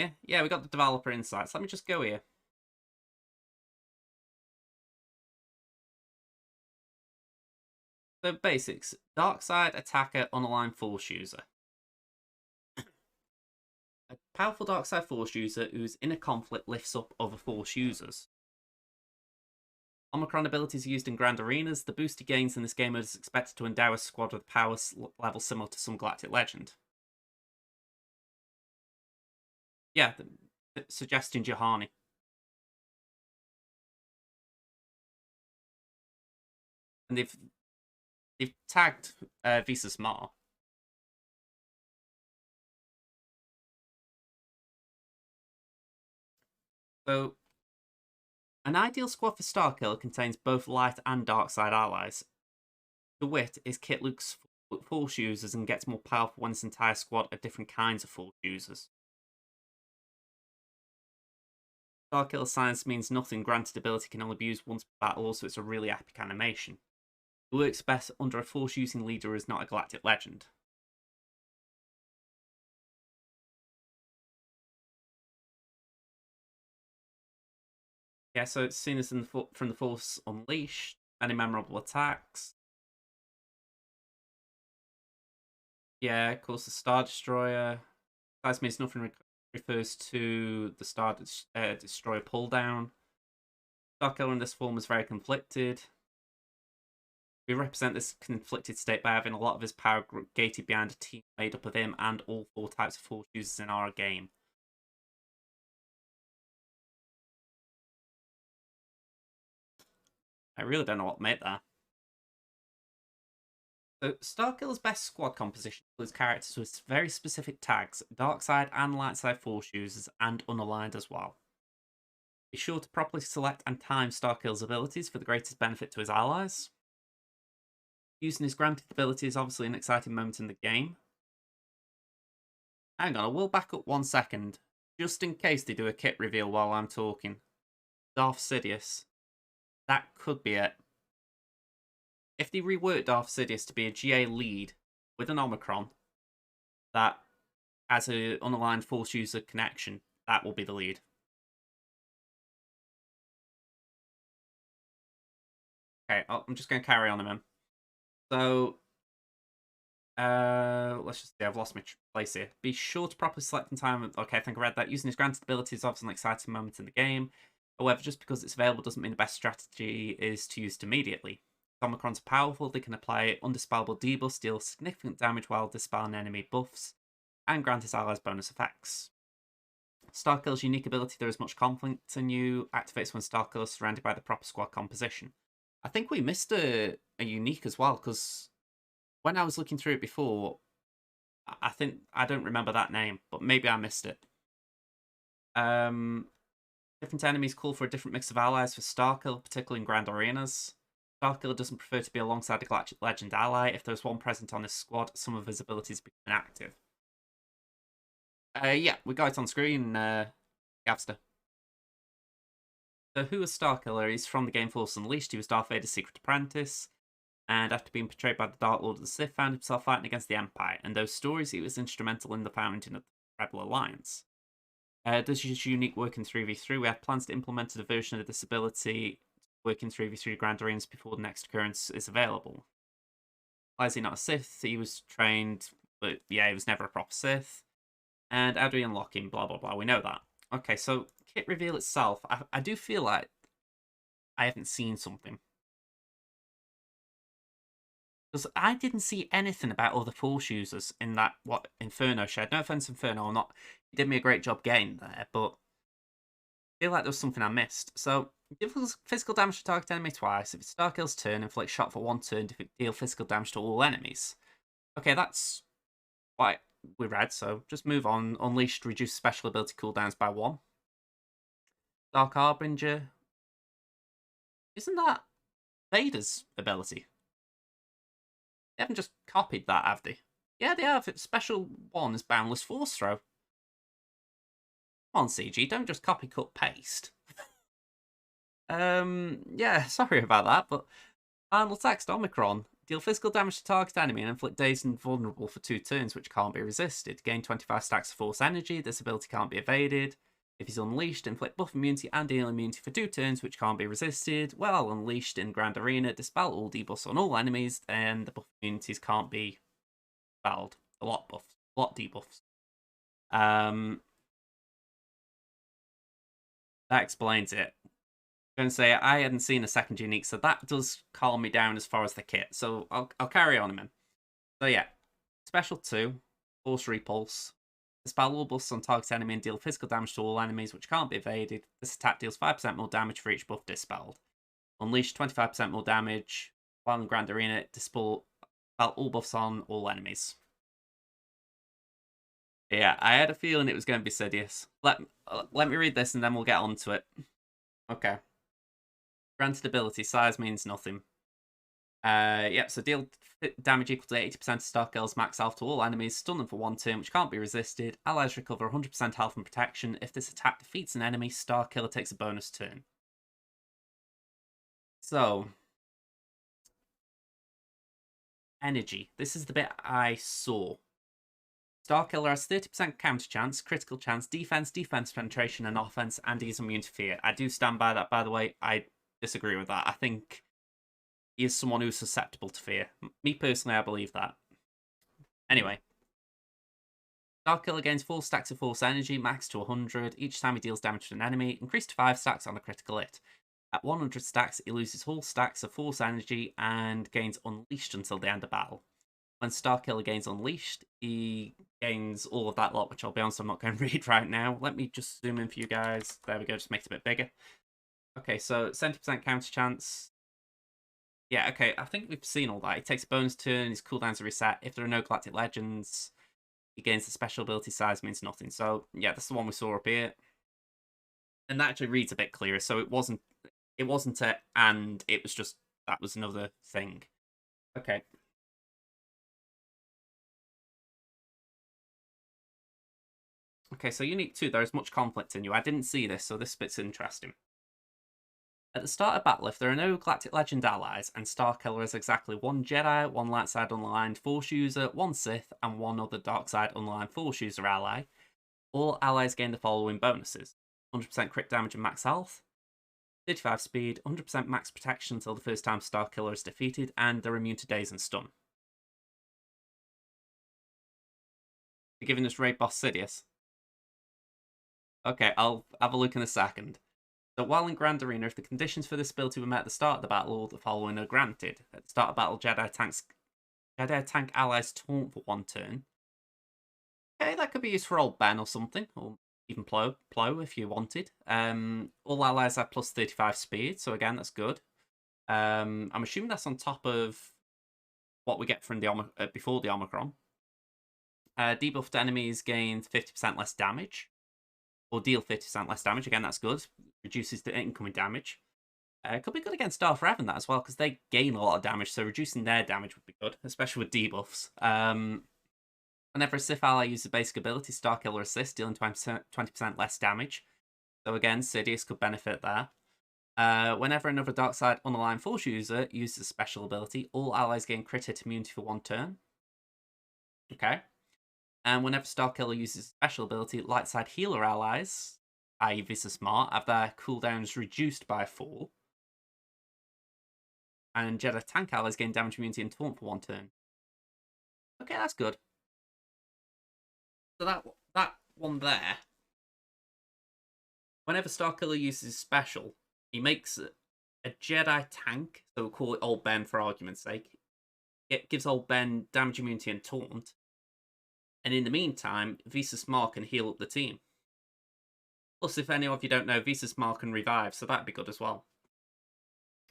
here. Yeah, we got the developer insights. Let me just go here. So basics. Dark side attacker, unaligned force user. A powerful dark side force user whose inner conflict lifts up other force users. Omicron abilities used in grand arenas. The boost he gains in this game is expected to endow a squad with power level similar to some galactic legend. Yeah, suggesting Jahani. And they've tagged Visas Mar. So, an ideal squad for Starkiller contains both light and dark side allies. The wit is Kit Luke's force users and gets more powerful when its entire squad are different kinds of force users. Starkiller science means nothing. Granted ability can only be used once per battle, so it's a really epic animation. It works best under a force using leader who is not a galactic legend. Yeah, so it's seen as from the Force Unleashed. Any memorable attacks? Yeah, of course, the Star Destroyer. Size means nothing refers to the Star Destroyer pull down. Starkiller in this form is very conflicted. We represent this conflicted state by having a lot of his power gated behind a team made up of him and all 4 types of force users in our game. I really don't know what made that. So, Starkiller's best squad composition includes characters with very specific tags, dark side and light side force users, and unaligned as well. Be sure to properly select and time Starkiller's abilities for the greatest benefit to his allies. Using his granted ability is obviously an exciting moment in the game. Hang on, I will back up 1 second, just in case they do a kit reveal while I'm talking. Darth Sidious. That could be it. If they rework Darth Sidious to be a GA lead with an Omicron that has an unaligned force user connection, that will be the lead. Okay, I'm just going to carry on a minute. So, let's just see, I've lost my place here. Be sure to properly select in time. Okay, I think I read that. Using his granted ability is obviously an exciting moment in the game. However, just because it's available doesn't mean the best strategy is to use it immediately. Omicrons are powerful, they can apply undispellable debuffs, deal significant damage while dispelling enemy buffs, and grant his allies bonus effects. Starkiller's unique ability, There Is Much Conflict in You, activates when Starkiller is surrounded by the proper squad composition. I think we missed a unique as well, because when I was looking through it before, I don't remember that name, but maybe I missed it. Different enemies call for a different mix of allies for Starkiller, particularly in grand arenas. Starkiller doesn't prefer to be alongside a Galactic Legend ally. If there's one present on his squad, some of his abilities become inactive. Yeah, we got it on screen, Gavster. So who was Starkiller? He's from the game Force Unleashed. He was Darth Vader's secret apprentice, and after being betrayed by the Dark Lord of the Sith, found himself fighting against the Empire. And those stories, he was instrumental in the founding of the Rebel Alliance. Does his unique work in 3v3? We have plans to implement a version of this ability work in 3v3 Grand Arenas before the next occurrence is available. Why is he not a Sith? He was trained, but yeah, he was never a proper Sith. And how do we unlock him? Blah, blah, blah. We know that. Okay, so kit reveal itself. I do feel like I haven't seen something. Because I didn't see anything about other Force users in that, Inferno shed. No offense, Inferno, or not. He did me a great job getting there, but I feel like there was something I missed. So, deals physical damage to target enemy twice. If it's Starkill's turn, inflict shot for 1 turn, deal physical damage to all enemies. Okay, that's what we read, so just move on. Unleashed, reduce special ability cooldowns by 1. Dark Harbinger. Isn't that Vader's ability? They haven't just copied that, have they? Yeah, they have. It's special 1 is Boundless Force Throw. Come on, CG, don't just copy, cut, paste. Yeah, sorry about that, but final text Omicron Deal physical damage to target enemy and inflict dazed and vulnerable for 2 turns, which can't be resisted. Gain 25 stacks of force energy. This ability can't be evaded. If he's unleashed, inflict buff immunity and deal immunity for 2 turns, which can't be resisted. While unleashed in Grand Arena, dispel all debuffs on all enemies, and the buff immunities can't be dispelled. A lot buffs, a lot debuffs. That explains it. I'm going to say I hadn't seen a second unique, so that does calm me down as far as the kit. So I'll carry on a minute. So yeah, special 2, force repulse. Dispel all buffs on target enemy and deal physical damage to all enemies, which can't be evaded. This attack deals 5% more damage for each buff dispelled. Unleash 25% more damage. While in Grand Arena, dispel all buffs on all enemies. Yeah, I had a feeling it was going to be Sidious. Let me read this and then we'll get on to it. Okay. Granted ability, size means nothing. Yep, so deal damage equal to 80% of Starkiller's max health to all enemies, stun them for 1 turn, which can't be resisted. Allies recover 100% health and protection. If this attack defeats an enemy, Starkiller takes a bonus turn. So, energy. This is the bit I saw. Starkiller has 30% counter chance, critical chance, defense penetration, and offense, and he's immune to fear. I do stand by that, by the way. I disagree with that. I think he is someone who's susceptible to fear. Me personally, I believe that. Anyway. Starkiller gains 4 stacks of force energy, max to 100. Each time he deals damage to an enemy, increased to 5 stacks on a critical hit. At 100 stacks, he loses all stacks of force energy and gains unleashed until the end of battle. When Starkiller gains unleashed, he gains all of that lot, which I'll be honest, I'm not going to read right now. Let me just zoom in for you guys. There we go, just make it a bit bigger. Okay, so 70% counter chance. Yeah, okay, I think we've seen all that. He takes a bonus turn, his cooldowns are reset. If there are no Galactic Legends, he gains the special ability size means nothing. So, yeah, that's the one we saw up here. And that actually reads a bit clearer, so it wasn't a and, it was just, that was another thing. Okay. Okay, so Unique 2, there is much conflict in you. I didn't see this, so this bit's interesting. At the start of battle, if there are no Galactic Legend allies, and Starkiller has exactly 1 Jedi, 1 Light Side Unaligned Force user, 1 Sith, and 1 other Dark Side Unaligned Force user ally, all allies gain the following bonuses. 100% crit damage and max health, 35 speed, 100% max protection until the first time Starkiller is defeated, and they're immune to daze and stun. You're giving us Raid Boss Sidious. Okay, I'll have a look in a second. So while in Grand Arena, if the conditions for this ability were met at the start of the battle, all the following are granted. At the start of battle, Jedi tank allies taunt for 1 turn. Okay, that could be used for old Ben or something, or even Plo if you wanted. All allies have plus 35 speed, so again, that's good. I'm assuming that's on top of what we get from the before the Omicron. Debuffed enemies gain 50% less damage, or deal 50% less damage. Again, that's good. Reduces the incoming damage. Could be good against Darth Revan, that as well, because they gain a lot of damage, so reducing their damage would be good, especially with debuffs. Whenever a Sith ally uses a basic ability, Starkiller Assist, dealing 20% less damage. So again, Sidious could benefit there. Whenever another Dark Side Unaligned Force user uses a special ability, all allies gain crit hit immunity for 1 turn. Okay. And whenever Starkiller uses a special ability, Light Side Healer allies, i.e. Visa Smart, have their cooldowns reduced by 4. And Jedi Tank allies gain damage immunity and taunt for 1 turn. Okay, that's good. So that one there, whenever Starkiller uses special, he makes a Jedi tank, so we'll call it Old Ben for argument's sake. It gives Old Ben damage immunity and taunt. And in the meantime, Visa Smart can heal up the team. Plus, if any of you don't know, Visa Smart can revive, so that'd be good as well.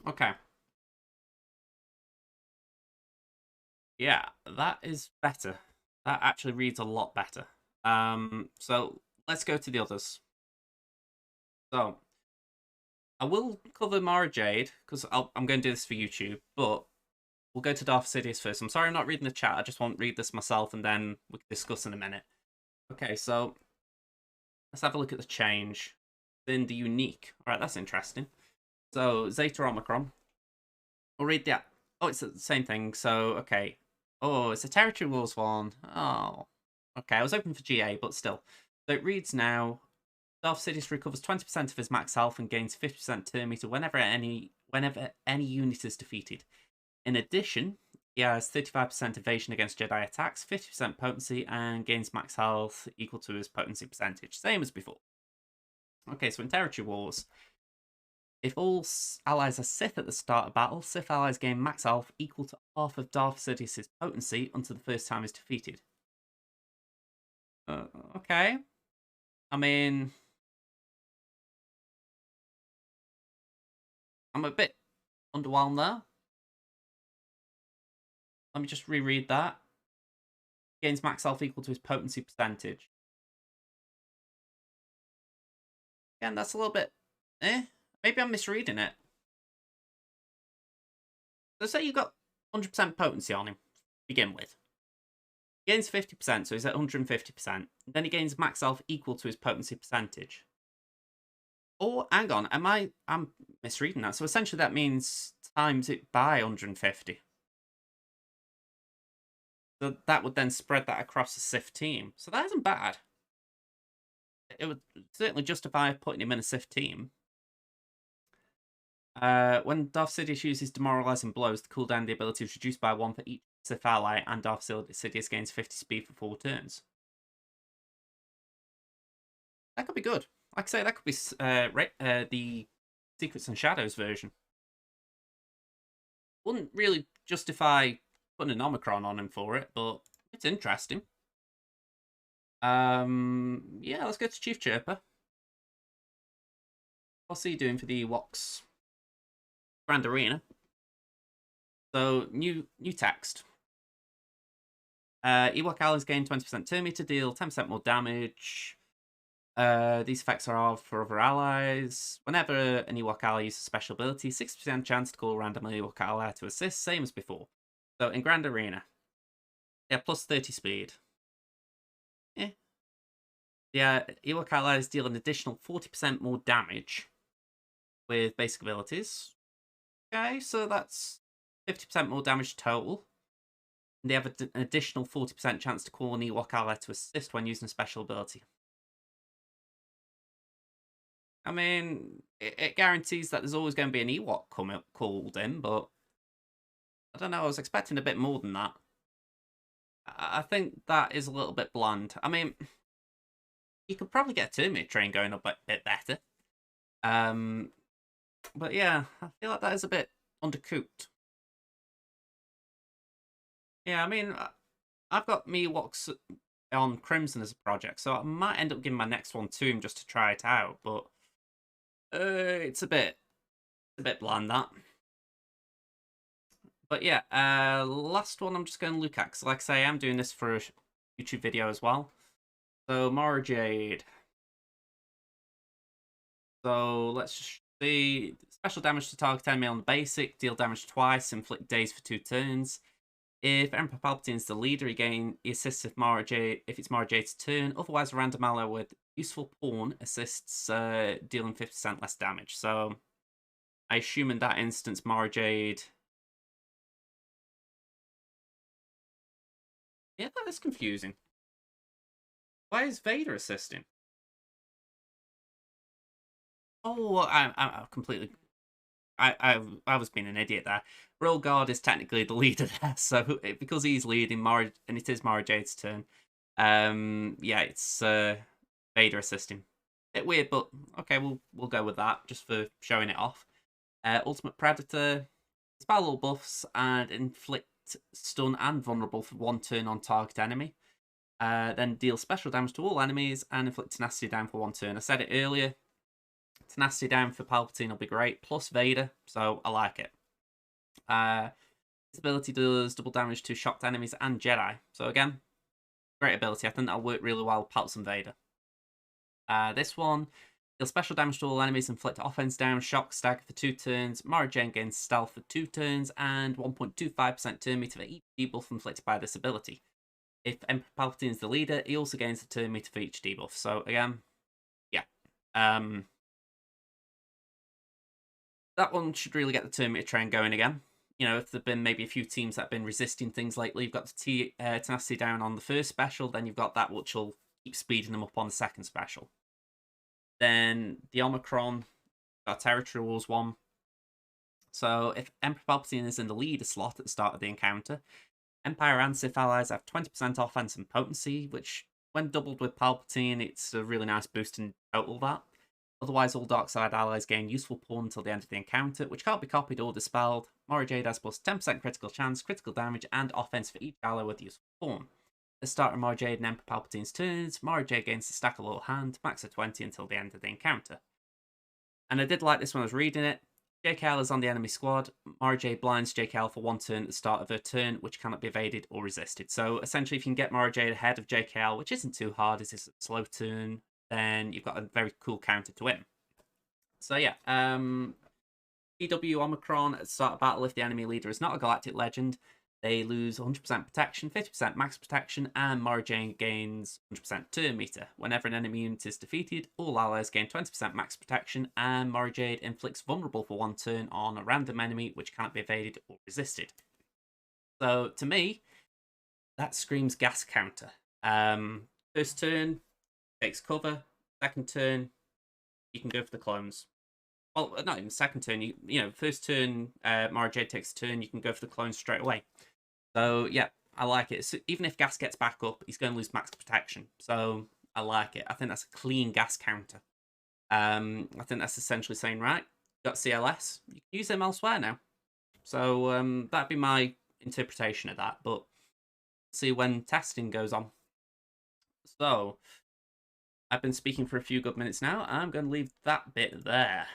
Okay. Yeah, that is better. That actually reads a lot better. So let's go to the others. So I will cover Mara Jade because I'm going to do this for YouTube, but we'll go to Darth Sidious first. I'm sorry I'm not reading the chat. I just want to read this myself and then we can discuss in a minute. Okay, so let's have a look at the change. Then the unique. All right, that's interesting. So Zeta Omicron. I'll read that. Oh, it's the same thing. So, okay. Oh, it's a Territory Wars one. Oh, okay. I was hoping for GA, but still. So it reads now. Darth Sidious recovers 20% of his max health and gains 50% turn meter whenever any unit is defeated. In addition, he has 35% evasion against Jedi attacks, 50% potency, and gains max health equal to his potency percentage. Same as before. Okay, so in Territory Wars, if all allies are Sith at the start of battle, Sith allies gain max health equal to half of Darth Sidious's potency until the first time is defeated. Okay. I mean, I'm a bit underwhelmed there. Let me just reread that. Gains max health equal to his potency percentage. Again, that's a little bit... Maybe I'm misreading it. So say you got 100% potency on him to begin with. He gains 50%, so he's at 150%. Then he gains max health equal to his potency percentage. Oh, hang on, I'm misreading that. So essentially that means times it by 150. So that would then spread that across the Sith team. So that isn't bad. It would certainly justify putting him in a Sith team. When Darth Sidious uses demoralizing blows, the cooldown of the ability is reduced by 1 for each Sith ally, and Darth Sidious gains 50 speed for 4 turns. That could be good. Like I say, that could be the Secrets and Shadows version. Wouldn't really justify putting an Omicron on him for it, but it's interesting. Yeah, let's go to Chief Chirpa. What's he doing for the Ewoks Grand Arena? So, new text. Ewok allies gain 20% turn meter, deal 10% more damage. These effects are for other allies. Whenever an Ewok ally uses a special ability, 60% chance to call a random Ewok ally to assist, same as before. So in Grand Arena, yeah, plus 30 speed. Yeah, Ewok allies deal an additional 40% more damage with basic abilities. Okay, so that's 50% more damage total. And they have an additional 40% chance to call an Ewok ally to assist when using a special ability. I mean, it guarantees that there's always going to be an Ewok called in, but I don't know, I was expecting a bit more than that. I think that is a little bit bland. I mean, you could probably get a Terminator train going up a bit better. But yeah, I feel like that is a bit undercooked. Yeah, I mean, I've got me Ewoks on Crimson as a project, so I might end up giving my next one to him just to try it out, but it's a bit bland, that. But yeah, last one I'm just going to look at, because like I say, I'm doing this for a YouTube video as well. So, Mara Jade. So, let's just see. Special damage to target enemy on the basic, deal damage twice, inflict daze for 2 turns. If Emperor Palpatine is the leader, he assists if it's Mara Jade's turn. Otherwise, a random ally with useful pawn assists, dealing 50% less damage. So, I assume in that instance, Mara Jade... Yeah, that is confusing. Why is Vader assisting? Oh, I completely... I was being an idiot there. Royal Guard is technically the leader there, so because he's leading Mara, and it is Mara Jade's turn. Yeah, it's Vader assisting. Bit weird, but okay, we'll go with that just for showing it off. Ultimate Predator, spell all buffs and inflict stun and vulnerable for 1 turn on target enemy. Then deal special damage to all enemies and inflict tenacity down for 1 turn. I said it earlier. Tenacity down for Palpatine will be great, plus Vader, so I like it. This ability does double damage to shocked enemies and Jedi. So again, great ability. I think that'll work really well with Palpatine Vader. This one, deal special damage to all enemies, inflict offense down, shock, stagger for 2 turns. Mara Jade gains stealth for 2 turns, and 1.25% turn meter for each debuff inflicted by this ability. If Emperor Palpatine is the leader, he also gains a turn meter for each debuff. So again, yeah. That one should really get the turn meter train going again. you know, if there've been maybe a few teams that have been resisting things lately, you've got the tenacity down on the first special, then you've got that which will keep speeding them up on the second special. Then the Omicron, got Territory Wars 1. So if Emperor Palpatine is in the leader slot at the start of the encounter, Empire and Sith allies have 20% offense and potency, which, when doubled with Palpatine, it's a really nice boost in total that. Otherwise, all dark side allies gain useful pawn until the end of the encounter, which can't be copied or dispelled. Mara Jade has plus 10% critical chance, critical damage, and offense for each ally with useful pawn. At the start of Mara Jade and Emperor Palpatine's turns, Mara Jade gains the stack of little hand, max of 20 until the end of the encounter. And I did like this when I was reading it. JKL is on the enemy squad. Mara Jade blinds JKL for one turn at the start of her turn, which cannot be evaded or resisted. So essentially, if you can get Mara Jade ahead of JKL, which isn't too hard, it's a slow turn, then you've got a very cool counter to win. So yeah, EW Omicron at the start of battle, if the enemy leader is not a galactic legend, they lose 100% protection, 50% max protection, and Mara Jade gains 100% turn meter. Whenever an enemy unit is defeated, all allies gain 20% max protection, and Mara Jade inflicts vulnerable for one turn on a random enemy which cannot be evaded or resisted. So to me, that screams gas counter. First turn, takes cover. Second turn, you can go for the clones. Well, not even second turn. You know, first turn, Mara Jade takes a turn. You can go for the clones straight away. So yeah, I like it. So even if gas gets back up, he's going to lose max protection. So I like it. I think that's a clean gas counter. I think that's essentially saying, right, you got CLS, you can use them elsewhere now. So that'd be my interpretation of that. But see when testing goes on. So I've been speaking for a few good minutes now. I'm going to leave that bit there.